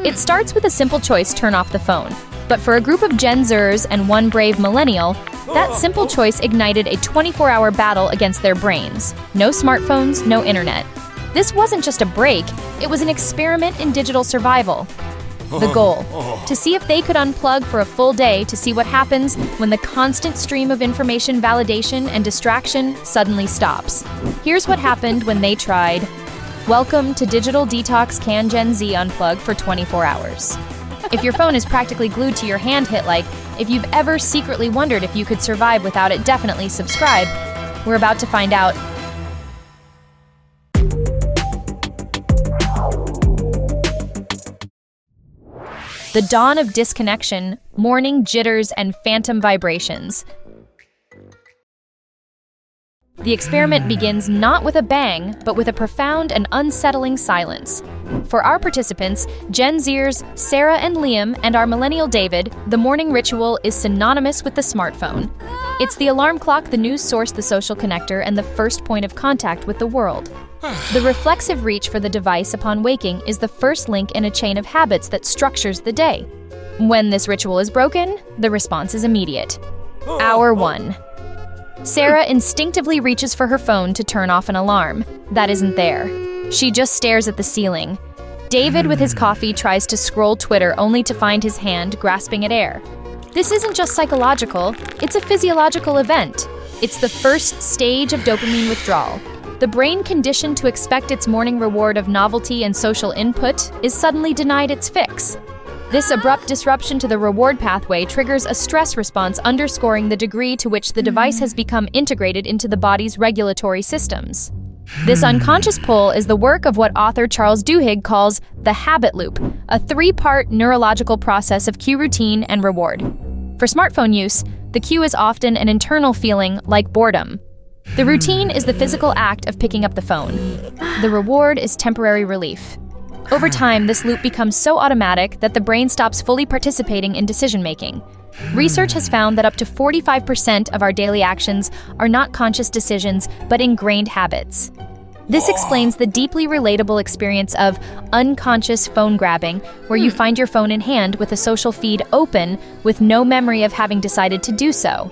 It starts with a simple choice: turn off the phone. But for a group of Gen Zers and one brave millennial, that simple choice ignited a 24-hour battle against their brains. No smartphones, no internet. This wasn't just a break, it was an experiment in digital survival. The goal: to see if they could unplug for a full day to see what happens when the constant stream of information, validation, and distraction suddenly stops. Here's what happened when they tried. Welcome to Digital Detox. Can Gen Z unplug for 24 hours? If your phone is practically glued to your hand, hit like. If you've ever secretly wondered if you could survive without it, definitely subscribe. We're about to find out. The dawn of disconnection, morning jitters, and phantom vibrations. The experiment begins not with a bang, but with a profound and unsettling silence. For our participants, Gen Zers, Sarah and Liam, and our millennial David, the morning ritual is synonymous with the smartphone. It's the alarm clock, the news source, the social connector, and the first point of contact with the world. The reflexive reach for the device upon waking is the first link in a chain of habits that structures the day. When this ritual is broken, the response is immediate. Hour 1. Sarah instinctively reaches for her phone to turn off an alarm. That isn't there. She just stares at the ceiling. David, with his coffee, tries to scroll Twitter only to find his hand grasping at air. This isn't just psychological, it's a physiological event. It's the first stage of dopamine withdrawal. The brain, conditioned to expect its morning reward of novelty and social input, is suddenly denied its fix. This abrupt disruption to the reward pathway triggers a stress response, underscoring the degree to which the device has become integrated into the body's regulatory systems. This unconscious pull is the work of what author Charles Duhigg calls the habit loop, a three-part neurological process of cue, routine, and reward. For smartphone use, the cue is often an internal feeling like boredom. The routine is the physical act of picking up the phone. The reward is temporary relief. Over time, this loop becomes so automatic that the brain stops fully participating in decision-making. Research has found that up to 45% of our daily actions are not conscious decisions, but ingrained habits. This explains the deeply relatable experience of unconscious phone grabbing, where you find your phone in hand with a social feed open with no memory of having decided to do so.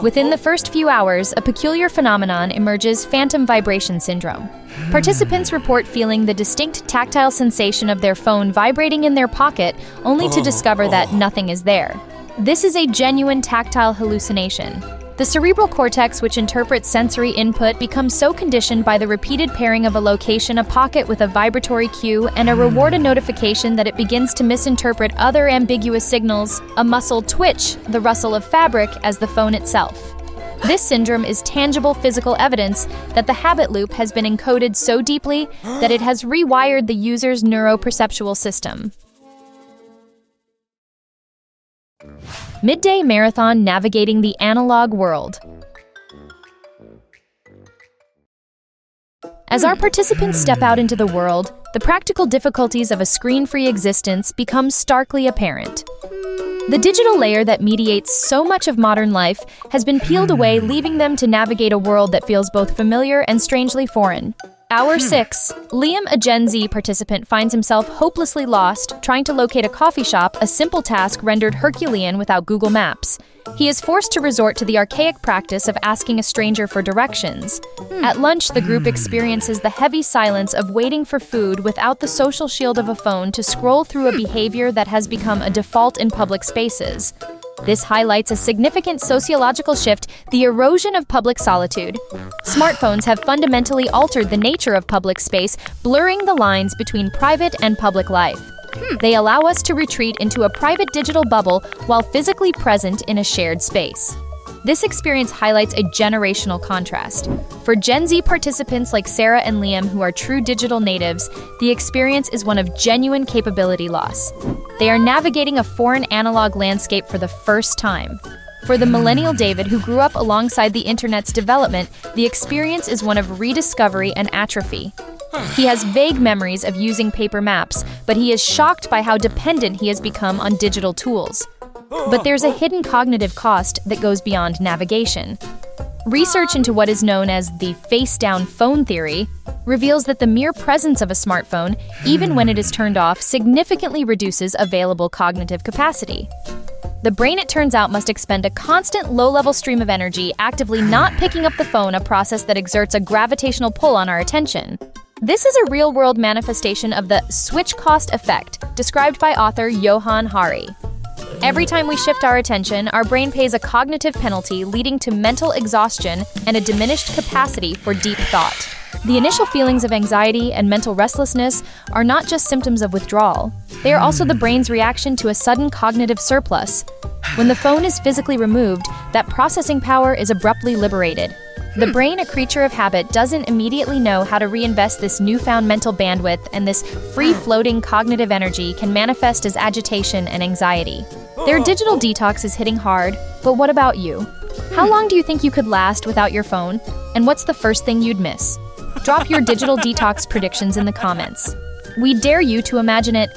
Within the first few hours, a peculiar phenomenon emerges: phantom vibration syndrome. Participants report feeling the distinct tactile sensation of their phone vibrating in their pocket, only to discover that nothing is there. This is a genuine tactile hallucination. The cerebral cortex, which interprets sensory input, becomes so conditioned by the repeated pairing of a location, a pocket with a vibratory cue, and a reward, a notification, that it begins to misinterpret other ambiguous signals, a muscle twitch, the rustle of fabric, as the phone itself. This syndrome is tangible physical evidence that the habit loop has been encoded so deeply that it has rewired the user's neuroperceptual system. Midday Marathon, navigating the analog world. As our participants step out into the world, the practical difficulties of a screen-free existence become starkly apparent. The digital layer that mediates so much of modern life has been peeled away, leaving them to navigate a world that feels both familiar and strangely foreign. Hour 6. Liam, a Gen Z participant, finds himself hopelessly lost, trying to locate a coffee shop, a simple task rendered Herculean without Google Maps. He is forced to resort to the archaic practice of asking a stranger for directions. At lunch, the group experiences the heavy silence of waiting for food without the social shield of a phone to scroll through a behavior that has become a default in public spaces. This highlights a significant sociological shift: the erosion of public solitude. Smartphones have fundamentally altered the nature of public space, blurring the lines between private and public life. They allow us to retreat into a private digital bubble while physically present in a shared space. This experience highlights a generational contrast. For Gen Z participants like Sarah and Liam, who are true digital natives, the experience is one of genuine capability loss. They are navigating a foreign analog landscape for the first time. For the millennial David, who grew up alongside the internet's development, the experience is one of rediscovery and atrophy. He has vague memories of using paper maps, but he is shocked by how dependent he has become on digital tools. But there's a hidden cognitive cost that goes beyond navigation. Research into what is known as the face-down phone theory, reveals that the mere presence of a smartphone, even when it is turned off, significantly reduces available cognitive capacity. The brain, it turns out, must expend a constant low-level stream of energy, actively not picking up the phone, a process that exerts a gravitational pull on our attention. This is a real-world manifestation of the switch cost effect, described by author Johann Hari. Every time we shift our attention, our brain pays a cognitive penalty, leading to mental exhaustion and a diminished capacity for deep thought. The initial feelings of anxiety and mental restlessness are not just symptoms of withdrawal. They are also the brain's reaction to a sudden cognitive surplus. When the phone is physically removed, that processing power is abruptly liberated. The brain, a creature of habit, doesn't immediately know how to reinvest this newfound mental bandwidth, and this free-floating cognitive energy can manifest as agitation and anxiety. Their digital detox is hitting hard, but what about you? How long do you think you could last without your phone? And what's the first thing you'd miss? Drop your digital detox predictions in the comments. We dare you to imagine it.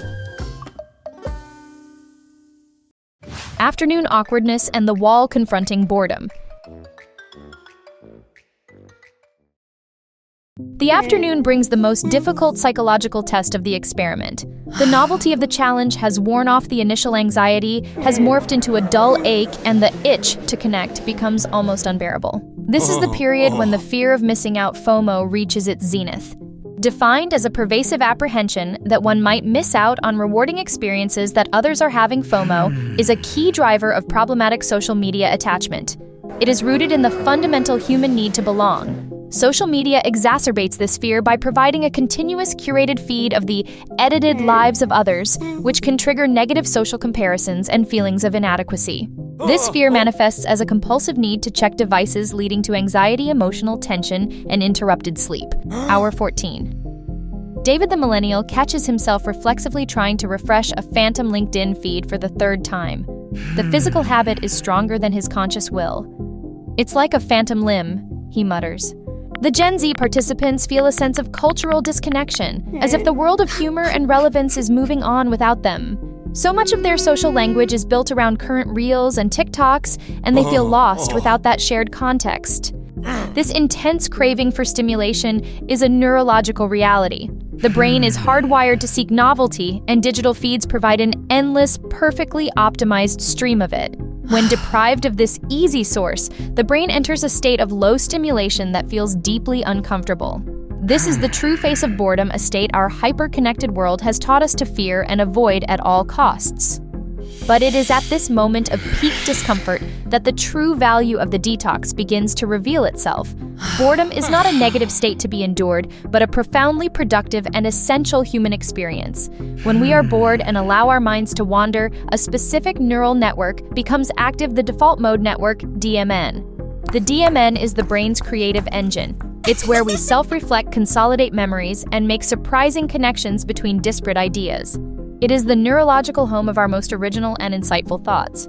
Afternoon awkwardness and the wall confronting boredom. The afternoon brings the most difficult psychological test of the experiment. The novelty of the challenge has worn off the initial anxiety, has morphed into a dull ache, and the itch to connect becomes almost unbearable. This is the period when the fear of missing out, FOMO, reaches its zenith. Defined as a pervasive apprehension that one might miss out on rewarding experiences that others are having, FOMO is a key driver of problematic social media attachment. It is rooted in the fundamental human need to belong. Social media exacerbates this fear by providing a continuous curated feed of the edited lives of others, which can trigger negative social comparisons and feelings of inadequacy. This fear manifests as a compulsive need to check devices, leading to anxiety, emotional tension, and interrupted sleep. Hour 14. David the Millennial catches himself reflexively trying to refresh a phantom LinkedIn feed for the third time. The physical habit is stronger than his conscious will. "It's like a phantom limb," he mutters. The Gen Z participants feel a sense of cultural disconnection, as if the world of humor and relevance is moving on without them. So much of their social language is built around current reels and TikToks, and they feel lost without that shared context. This intense craving for stimulation is a neurological reality. The brain is hardwired to seek novelty, and digital feeds provide an endless, perfectly optimized stream of it. When deprived of this easy source, the brain enters a state of low stimulation that feels deeply uncomfortable. This is the true face of boredom, a state our hyper-connected world has taught us to fear and avoid at all costs. But it is at this moment of peak discomfort that the true value of the detox begins to reveal itself. Boredom is not a negative state to be endured, but a profoundly productive and essential human experience. When we are bored and allow our minds to wander, a specific neural network becomes active, the default mode network, DMN. The DMN is the brain's creative engine. It's where we self-reflect, consolidate memories, and make surprising connections between disparate ideas. It is the neurological home of our most original and insightful thoughts.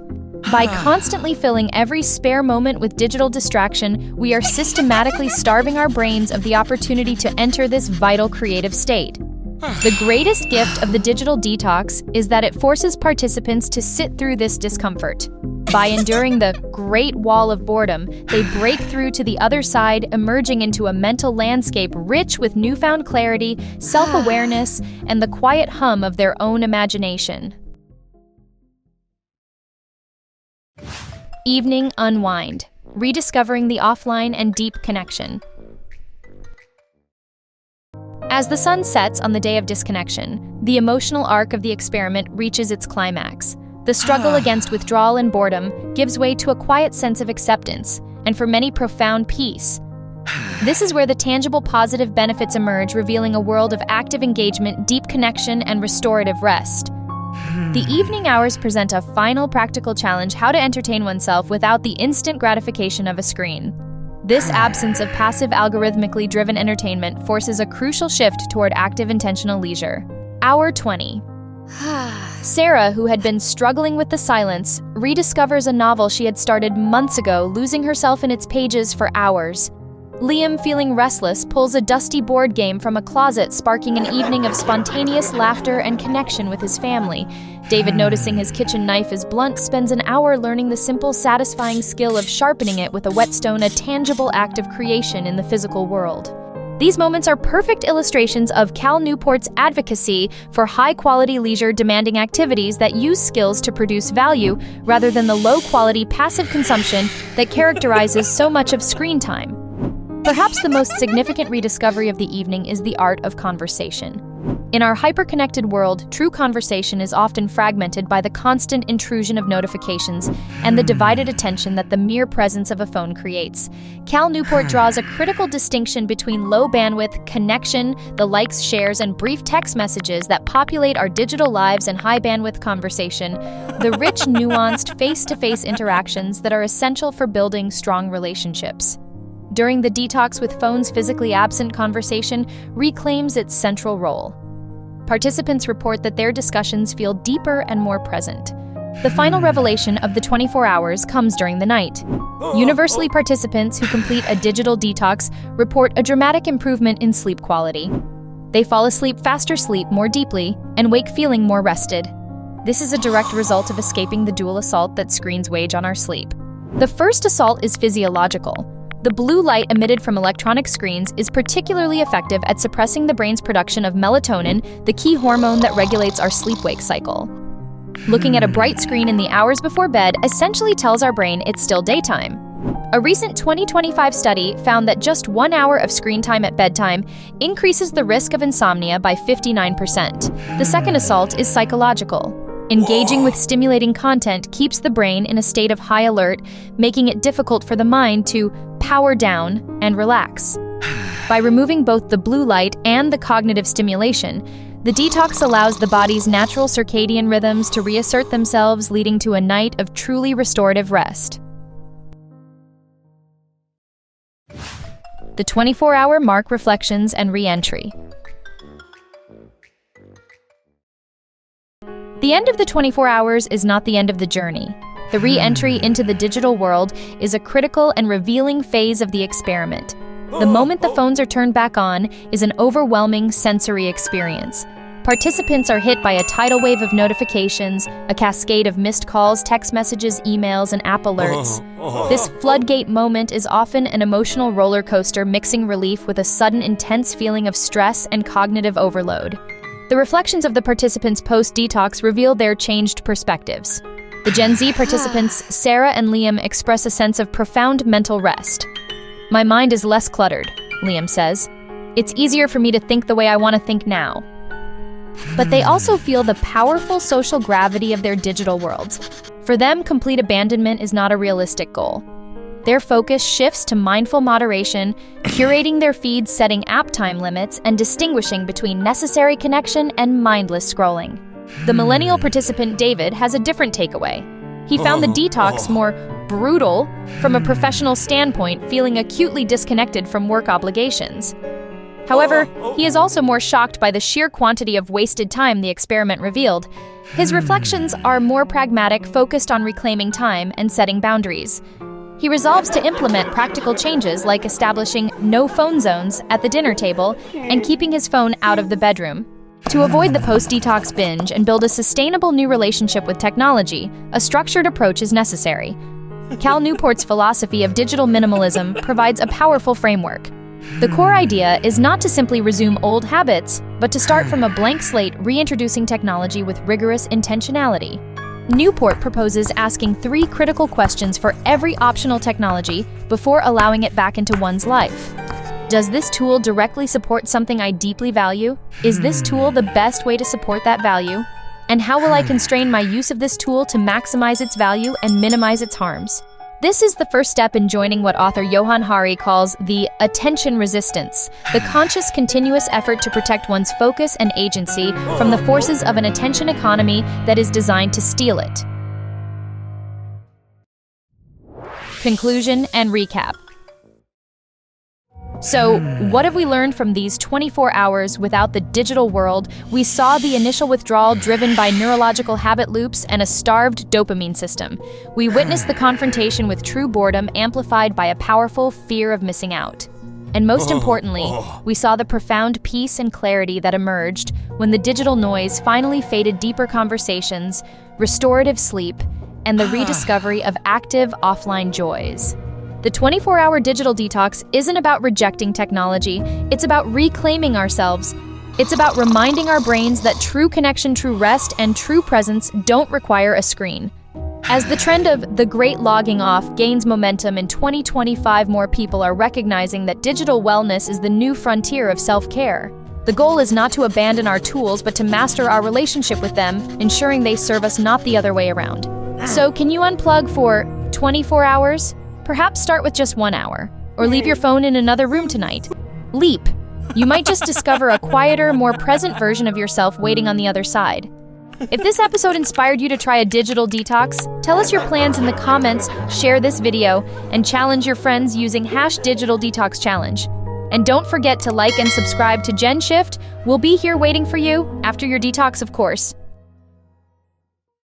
By constantly filling every spare moment with digital distraction, we are systematically starving our brains of the opportunity to enter this vital creative state. The greatest gift of the digital detox is that it forces participants to sit through this discomfort. By enduring the Great Wall of Boredom, they break through to the other side, emerging into a mental landscape rich with newfound clarity, self-awareness, and the quiet hum of their own imagination. Evening unwind, rediscovering the offline and deep connection. As the sun sets on the day of disconnection, the emotional arc of the experiment reaches its climax. The struggle against withdrawal and boredom gives way to a quiet sense of acceptance, and for many, profound peace. This is where the tangible positive benefits emerge, revealing a world of active engagement, deep connection, and restorative rest. The evening hours present a final practical challenge: how to entertain oneself without the instant gratification of a screen. This absence of passive, algorithmically driven entertainment forces a crucial shift toward active, intentional leisure. Hour 20. Sarah, who had been struggling with the silence, rediscovers a novel she had started months ago, losing herself in its pages for hours. Liam, feeling restless, pulls a dusty board game from a closet, sparking an evening of spontaneous laughter and connection with his family. David, noticing his kitchen knife is blunt, spends an hour learning the simple, satisfying skill of sharpening it with a whetstone, a tangible act of creation in the physical world. These moments are perfect illustrations of Cal Newport's advocacy for high-quality leisure-demanding activities that use skills to produce value rather than the low-quality passive consumption that characterizes so much of screen time. Perhaps the most significant rediscovery of the evening is the art of conversation. In our hyper-connected world, true conversation is often fragmented by the constant intrusion of notifications and the divided attention that the mere presence of a phone creates. Cal Newport draws a critical distinction between low-bandwidth connection, the likes, shares, and brief text messages that populate our digital lives, and high-bandwidth conversation, the rich, nuanced, face-to-face interactions that are essential for building strong relationships. During the detox with phones physically absent, conversation reclaims its central role. Participants report that their discussions feel deeper and more present. The final revelation of the 24 hours comes during the night. Universally, participants who complete a digital detox report a dramatic improvement in sleep quality. They fall asleep faster, sleep more deeply, and wake feeling more rested. This is a direct result of escaping the dual assault that screens wage on our sleep. The first assault is physiological. The blue light emitted from electronic screens is particularly effective at suppressing the brain's production of melatonin, the key hormone that regulates our sleep-wake cycle. Looking at a bright screen in the hours before bed essentially tells our brain it's still daytime. A recent 2025 study found that just 1 hour of screen time at bedtime increases the risk of insomnia by 59%. The second assault is psychological. Engaging with stimulating content keeps the brain in a state of high alert, making it difficult for the mind to power down and relax. By removing both the blue light and the cognitive stimulation, the detox allows the body's natural circadian rhythms to reassert themselves, leading to a night of truly restorative rest. The 24-hour mark, reflections and re-entry. The end of the 24 hours is not the end of the journey. The re-entry into the digital world is a critical and revealing phase of the experiment. The moment the phones are turned back on is an overwhelming sensory experience. Participants are hit by a tidal wave of notifications, a cascade of missed calls, text messages, emails, and app alerts. This floodgate moment is often an emotional roller coaster, mixing relief with a sudden intense feeling of stress and cognitive overload. The reflections of the participants post-detox reveal their changed perspectives. The Gen Z participants, Sarah and Liam, express a sense of profound mental rest. "My mind is less cluttered," Liam says. "It's easier for me to think the way I want to think now." But they also feel the powerful social gravity of their digital worlds. For them, complete abandonment is not a realistic goal. Their focus shifts to mindful moderation, curating their feeds, setting app time limits, and distinguishing between necessary connection and mindless scrolling. The millennial participant, David, has a different takeaway. He found the detox more brutal from a professional standpoint, feeling acutely disconnected from work obligations. However, he is also more shocked by the sheer quantity of wasted time the experiment revealed. His reflections are more pragmatic, focused on reclaiming time and setting boundaries. He resolves to implement practical changes like establishing no phone zones at the dinner table and keeping his phone out of the bedroom. To avoid the post-detox binge and build a sustainable new relationship with technology, a structured approach is necessary. Cal Newport's philosophy of digital minimalism provides a powerful framework. The core idea is not to simply resume old habits, but to start from a blank slate, reintroducing technology with rigorous intentionality. Newport proposes asking 3 critical questions for every optional technology before allowing it back into one's life. Does this tool directly support something I deeply value? Is this tool the best way to support that value? And how will I constrain my use of this tool to maximize its value and minimize its harms? This is the first step in joining what author Johann Hari calls the attention resistance, the conscious, continuous effort to protect one's focus and agency from the forces of an attention economy that is designed to steal it. Conclusion and recap. So, what have we learned from these 24 hours without the digital world? We saw the initial withdrawal driven by neurological habit loops and a starved dopamine system. We witnessed the confrontation with true boredom amplified by a powerful fear of missing out. And most importantly, we saw the profound peace and clarity that emerged when the digital noise finally faded, deeper conversations, restorative sleep, and the rediscovery of active offline joys. The 24-hour digital detox isn't about rejecting technology, it's about reclaiming ourselves. It's about reminding our brains that true connection, true rest, and true presence don't require a screen. As the trend of the great logging off gains momentum in 2025, more people are recognizing that digital wellness is the new frontier of self-care. The goal is not to abandon our tools, but to master our relationship with them, ensuring they serve us, not the other way around. So, can you unplug for 24 hours? Perhaps start with just 1 hour, or leave your phone in another room tonight. Leap. You might just discover a quieter, more present version of yourself waiting on the other side. If this episode inspired you to try a digital detox, tell us your plans in the comments, share this video, and challenge your friends using #DigitalDetoxChallenge. And don't forget to like and subscribe to GenShift. We'll be here waiting for you after your detox, of course.